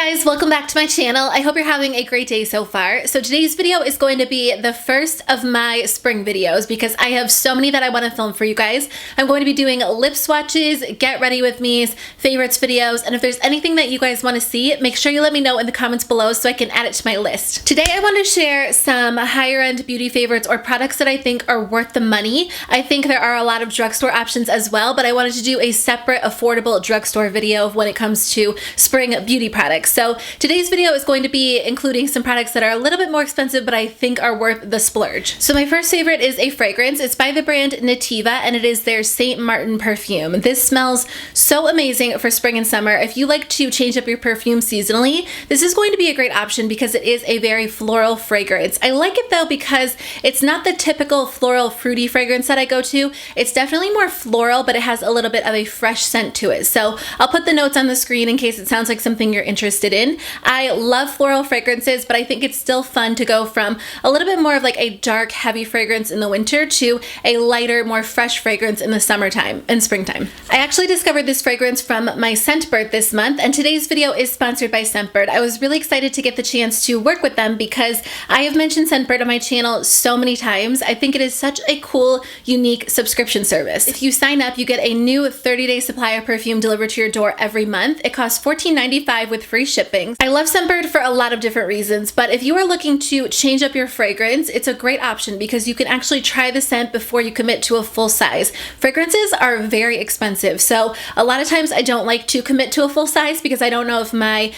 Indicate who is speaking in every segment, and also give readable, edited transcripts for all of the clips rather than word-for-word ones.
Speaker 1: guys, welcome back to my channel. I hope you're having a great day so far. So today's video is going to be the first of my spring videos because I have so many that I want to film for you guys. I'm going to be doing lip swatches, get ready with me's, favorites videos, and if there's anything that you guys want to see, make sure you let me know in the comments below so I can add it to my list. Today I want to share some higher end beauty favorites or products that I think are worth the money. I think there are a lot of drugstore options as well, but I wanted to do a separate affordable drugstore video when it comes to spring beauty products. So today's video is going to be including some products that are a little bit more expensive, but I think are worth the splurge. So my first favorite is a fragrance. It's by the brand NATEEVA, and it is their St. Martin perfume. This smells so amazing for spring and summer. If you like to change up your perfume seasonally, this is going to be a great option because it is a very floral fragrance. I like it though because it's not the typical floral fruity fragrance that I go to. It's definitely more floral, but it has a little bit of a fresh scent to it. So I'll put the notes on the screen in case it sounds like something you're interested in. I love floral fragrances, but I think it's still fun to go from a little bit more of like a dark, heavy fragrance in the winter to a lighter, more fresh fragrance in the summertime and springtime. I actually discovered this fragrance from my Scentbird this month, and today's video is sponsored by Scentbird. I was really excited to get the chance to work with them because I have mentioned Scentbird on my channel so many times. I think it is such a cool, unique subscription service. If you sign up, you get a new 30-day supply of perfume delivered to your door every month. It costs $14.95 with free shipping. I love Scentbird for a lot of different reasons, but if you are looking to change up your fragrance, it's a great option because you can actually try the scent before you commit to a full size. Fragrances are very expensive, so a lot of times I don't like to commit to a full size because I don't know if my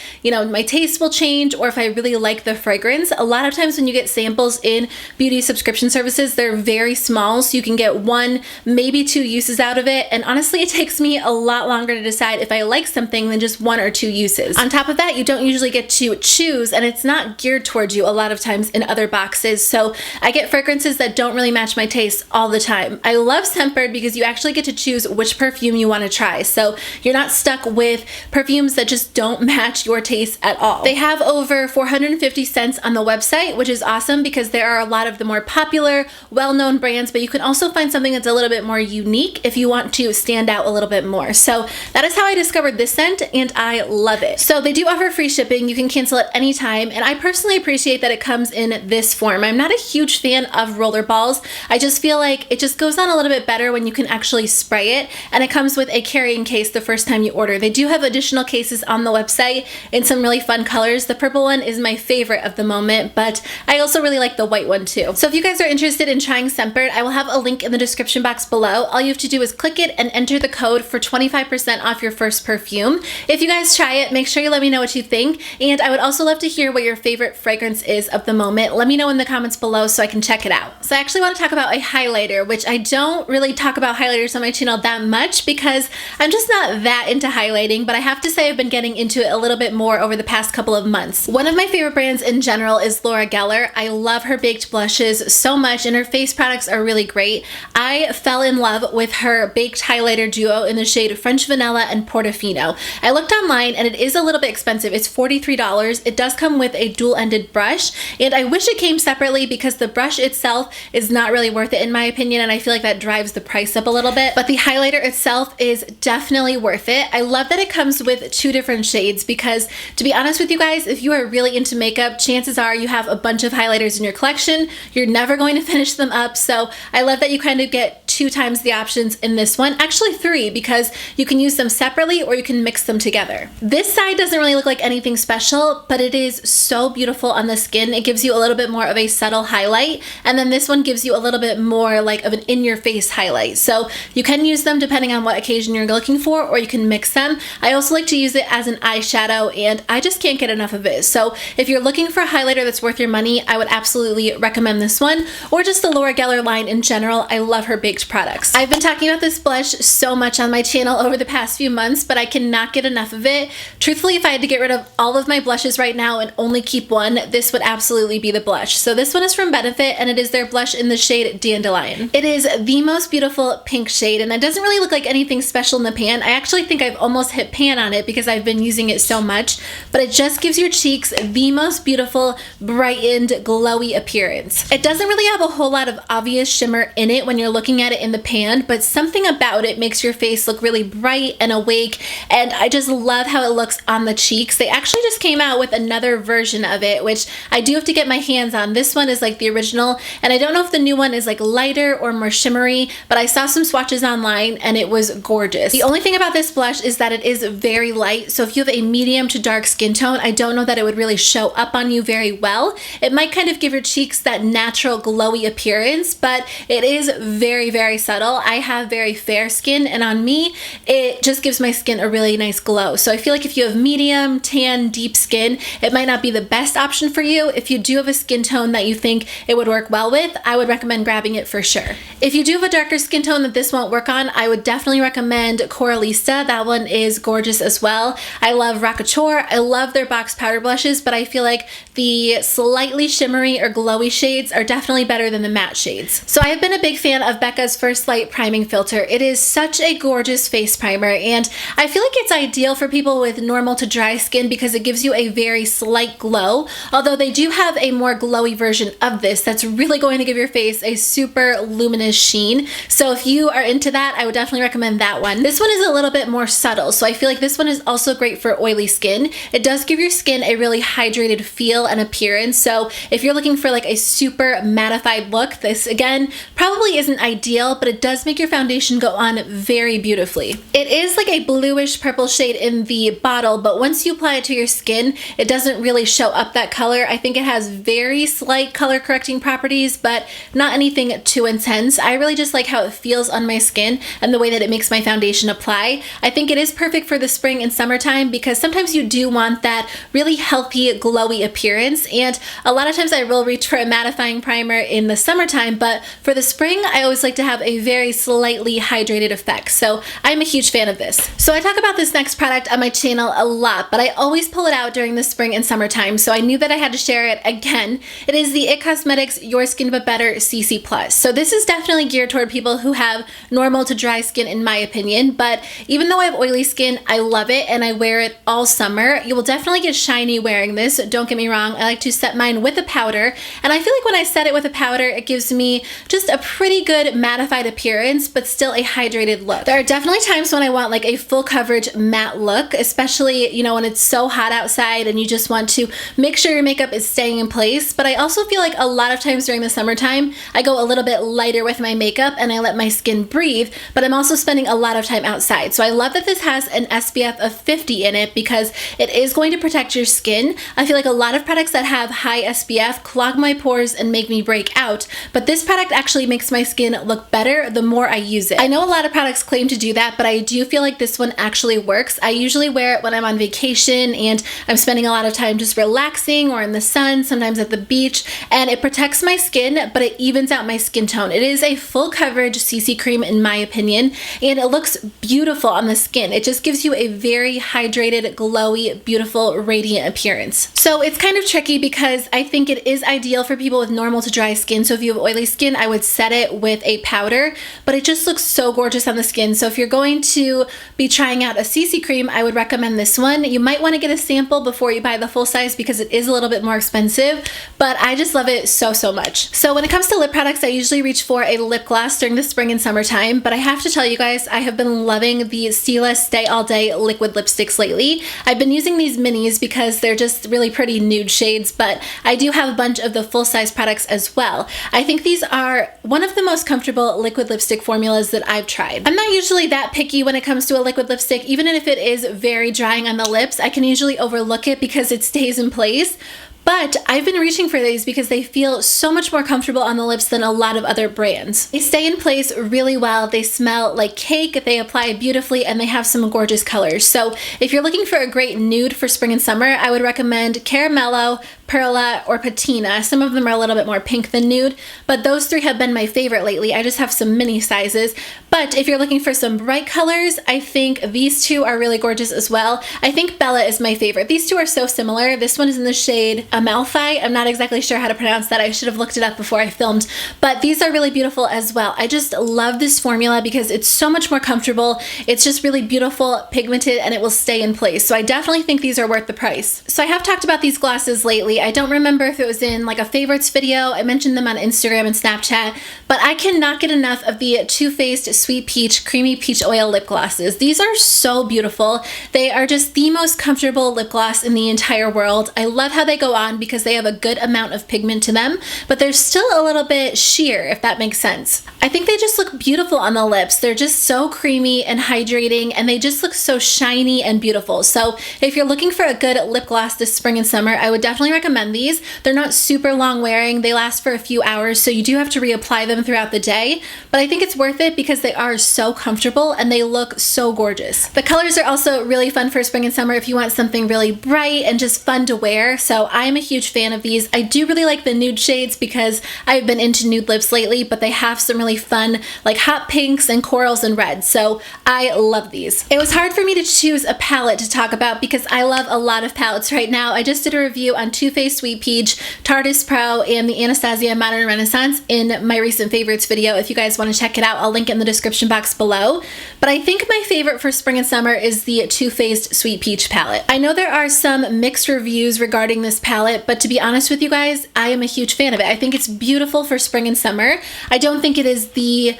Speaker 1: taste will change or if I really like the fragrance. A lot of times when you get samples in beauty subscription services, they're very small, so you can get one, maybe two uses out of it, and honestly it takes me a lot longer to decide if I like something than just one or two uses. On top of that, you don't usually get to choose, and it's not geared towards you a lot of times in other boxes, so I get fragrances that don't really match my taste all the time. I love Scentbird because you actually get to choose which perfume you want to try, so you're not stuck with perfumes that just don't match your taste at all. They have over 450 scents on the website, which is awesome because there are a lot of the more popular, well-known brands, but you can also find something that's a little bit more unique if you want to stand out a little bit more. So that is how I discovered this scent, and I love it. So they do offer free shipping. You can cancel at any time, and I personally appreciate that it comes in this form. I'm not a huge fan of roller balls. I just feel like it just goes on a little bit better when you can actually spray it, and it comes with a carrying case the first time you order. They do have additional cases on the website in some really fun colors. The purple one is my favorite of the moment, but I also really like the white one too. So if you guys are interested in trying Scentbird, I will have a link in the description box below. All you have to do is click it and enter the code for 25% off your first perfume. If you guys try it, make sure you let me know what you think, and I would also love to hear what your favorite fragrance is of the moment. Let me know in the comments below so I can check it out. So I actually want to talk about a highlighter, which I don't really talk about highlighters on my channel that much because I'm just not that into highlighting, but I have to say I've been getting into it a little bit more over the past couple of months. One of my favorite brands in general is Laura Geller. I love her baked blushes so much, and her face products are really great. I fell in love with her baked highlighter duo in the shade French Vanilla and Portofino. I looked online and it is a little bit expensive. It's $43. It does come with a dual-ended brush, and I wish it came separately because the brush itself is not really worth it in my opinion, and I feel like that drives the price up a little bit, but the highlighter itself is definitely worth it. I love that it comes with two different shades because, to be honest with you guys, if you are really into makeup, chances are you have a bunch of highlighters in your collection. You're never going to finish them up, so I love that you kind of get 2 times the options in this one. Actually 3, because you can use them separately or you can mix them together. This side doesn't really look like anything special, but it is so beautiful on the skin. It gives you a little bit more of a subtle highlight, and then this one gives you a little bit more like of an in-your-face highlight. So you can use them depending on what occasion you're looking for, or you can mix them. I also like to use it as an eyeshadow, and I just can't get enough of it. So if you're looking for a highlighter that's worth your money, I would absolutely recommend this one, or just the Laura Geller line in general. I love her baked products. I've been talking about this blush so much on my channel over the past few months, but I cannot get enough of it. Truthfully, if I had to get rid of all of my blushes right now and only keep one, this would absolutely be the blush. So this one is from Benefit, and it is their blush in the shade Dandelion. It is the most beautiful pink shade, and it doesn't really look like anything special in the pan. I actually think I've almost hit pan on it because I've been using it so much, but it just gives your cheeks the most beautiful, brightened, glowy appearance. It doesn't really have a whole lot of obvious shimmer in it when you're looking at it it in the pan, but something about it makes your face look really bright and awake, and I just love how it looks on the cheeks. They actually just came out with another version of it, which I do have to get my hands on. This one is like the original, and I don't know if the new one is like lighter or more shimmery, but I saw some swatches online and it was gorgeous. The only thing about this blush is that it is very light, so if you have a medium to dark skin tone, I don't know that it would really show up on you very well. It might kind of give your cheeks that natural glowy appearance, but it is very, very subtle. I have very fair skin, and on me, it just gives my skin a really nice glow. So I feel like if you have medium, tan, deep skin, it might not be the best option for you. If you do have a skin tone that you think it would work well with, I would recommend grabbing it for sure. If you do have a darker skin tone that this won't work on, I would definitely recommend Coralista. That one is gorgeous as well. I love Rocature. I love their box powder blushes, but I feel like the slightly shimmery or glowy shades are definitely better than the matte shades. So I have been a big fan of Becca's First Light Priming Filter. It is such a gorgeous face primer, and I feel like it's ideal for people with normal to dry skin because it gives you a very slight glow, although they do have a more glowy version of this that's really going to give your face a super luminous sheen. So if you are into that, I would definitely recommend that one. This one is a little bit more subtle, so I feel like this one is also great for oily skin. It does give your skin a really hydrated feel and appearance, so if you're looking for like a super mattified look, this again probably isn't ideal, but it does make your foundation go on very beautifully. It is like a bluish purple shade in the bottle, but once you apply it to your skin, it doesn't really show up that color. I think it has very slight color correcting properties, but not anything too intense. I really just like how it feels on my skin and the way that it makes my foundation apply. I think it is perfect for the spring and summertime because sometimes you do want that really healthy, glowy appearance, and a lot of times I will reach for a mattifying primer in the summertime, but for the spring, I always like to have a very slightly hydrated effect, so I'm a huge fan of this. So I talk about this next product on my channel a lot, but I always pull it out during the spring and summertime, so I knew that I had to share it again. It is the IT Cosmetics Your Skin But Better CC+. So this is definitely geared toward people who have normal to dry skin in my opinion, but even though I have oily skin, I love it and I wear it all summer. You will definitely get shiny wearing this, don't get me wrong. I like to set mine with a powder, and I feel like when I set it with a powder, it gives me just a pretty good mattified appearance, but still a hydrated look. There are definitely times when I want like a full coverage matte look, especially, you know, when it's so hot outside and you just want to make sure your makeup is staying in place. But I also feel like a lot of times during the summertime, I go a little bit lighter with my makeup and I let my skin breathe, but I'm also spending a lot of time outside. So I love that this has an SPF of 50 in it because it is going to protect your skin. I feel like a lot of products that have high SPF clog my pores and make me break out, but this product actually makes my skin look better the more I use it. I know a lot of products claim to do that, but I do feel like this one actually works. I usually wear it when I'm on vacation and I'm spending a lot of time just relaxing or in the sun, sometimes at the beach, and it protects my skin, but it evens out my skin tone. It is a full coverage CC cream in my opinion, and it looks beautiful on the skin. It just gives you a very hydrated, glowy, beautiful, radiant appearance. So it's kind of tricky because I think it is ideal for people with normal to dry skin. So if you have oily skin, I would set it with a powder, but it just looks so gorgeous on the skin. So if you're going to be trying out a CC cream, I would recommend this one. You might want to get a sample before you buy the full size because it is a little bit more expensive, but I just love it so, so much. So when it comes to lip products, I usually reach for a lip gloss during the spring and summertime, but I have to tell you guys, I have been loving the Stila Stay All Day liquid lipsticks lately. I've been using these minis because they're just really pretty nude shades, but I do have a bunch of the full-size products as well. I think these are one of the most comfortable liquid lipstick formulas that I've tried. I'm not usually that picky when it comes to a liquid lipstick. Even if it is very drying on the lips, I can usually overlook it because it stays in place. But I've been reaching for these because they feel so much more comfortable on the lips than a lot of other brands. They stay in place really well, they smell like cake, they apply beautifully, and they have some gorgeous colors. So if you're looking for a great nude for spring and summer, I would recommend Caramello, Perla, or Patina. Some of them are a little bit more pink than nude, but those three have been my favorite lately. I just have some mini sizes. But if you're looking for some bright colors, I think these two are really gorgeous as well. I think Bella is my favorite. These two are so similar. This one is in the shade Amalfi. I'm not exactly sure how to pronounce that. I should have looked it up before I filmed, but these are really beautiful as well. I just love this formula because it's so much more comfortable. It's just really beautiful, pigmented, and it will stay in place. So I definitely think these are worth the price. So I have talked about these glosses lately. specifically. I don't remember if it was in like a favorites video. I mentioned them on Instagram and Snapchat, but I cannot get enough of the Too Faced Sweet Peach Creamy Peach Oil lip glosses. These are so beautiful. They are just the most comfortable lip gloss in the entire world. I love how they go on because they have a good amount of pigment to them, but they're still a little bit sheer, if that makes sense. I think they just look beautiful on the lips. They're just so creamy and hydrating, and they just look so shiny and beautiful. So if you're looking for a good lip gloss this spring and summer, I would definitely recommend these. They're not super long wearing. They last for a few hours, so you do have to reapply them throughout the day, but I think it's worth it because they are so comfortable and they look so gorgeous. The colors are also really fun for spring and summer if you want something really bright and just fun to wear, so I'm a huge fan of these. I do really like the nude shades because I've been into nude lips lately, but they have some really fun like hot pinks and corals and reds, so I love these. It was hard for me to choose a palette to talk about because I love a lot of palettes right now. I just did a review on Too Faced Sweet Peach, Tarteist Pro, and the Anastasia Modern Renaissance in my recent favorites video. If you guys want to check it out, I'll link it in the description box below. But I think my favorite for spring and summer is the Too Faced Sweet Peach palette. I know there are some mixed reviews regarding this palette, but to be honest with you guys, I am a huge fan of it. I think it's beautiful for spring and summer. I don't think it is the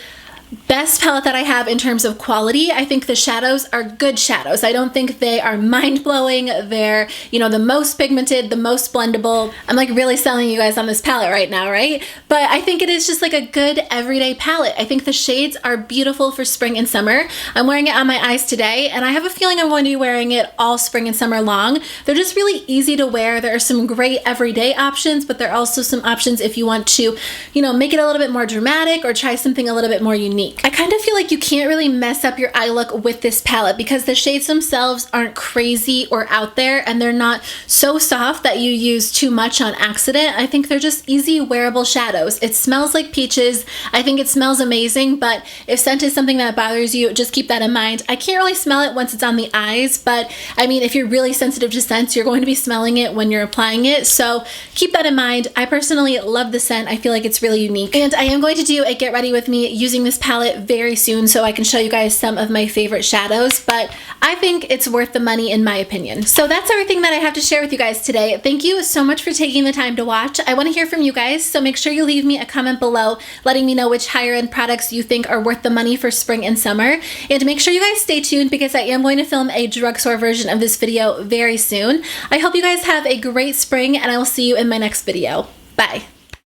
Speaker 1: best palette that I have in terms of quality. I think the shadows are good shadows. I don't think they are mind-blowing. They're, you know, the most pigmented, the most blendable. I'm like really selling you guys on this palette right now, right? But I think it is just like a good everyday palette. I think the shades are beautiful for spring and summer. I'm wearing it on my eyes today, and I have a feeling I'm going to be wearing it all spring and summer long. They're just really easy to wear. There are some great everyday options, but there are also some options if you want to, you know, make it a little bit more dramatic or try something a little bit more unique. I kind of feel like you can't really mess up your eye look with this palette because the shades themselves aren't crazy or out there, and they're not so soft that you use too much on accident. I think they're just easy wearable shadows. It smells like peaches. I think it smells amazing, but if scent is something that bothers you, just keep that in mind. I can't really smell it once it's on the eyes, but I mean, if you're really sensitive to scents, you're going to be smelling it when you're applying it, so keep that in mind. I personally love the scent. I feel like it's really unique, and I am going to do a get ready with me using this palette very soon so I can show you guys some of my favorite shadows, but I think it's worth the money in my opinion. So that's everything that I have to share with you guys today. Thank you so much for taking the time to watch. I want to hear from you guys, so make sure you leave me a comment below letting me know which higher end products you think are worth the money for spring and summer, and make sure you guys stay tuned because I am going to film a drugstore version of this video very soon. I hope you guys have a great spring, and I will see you in my next video. Bye.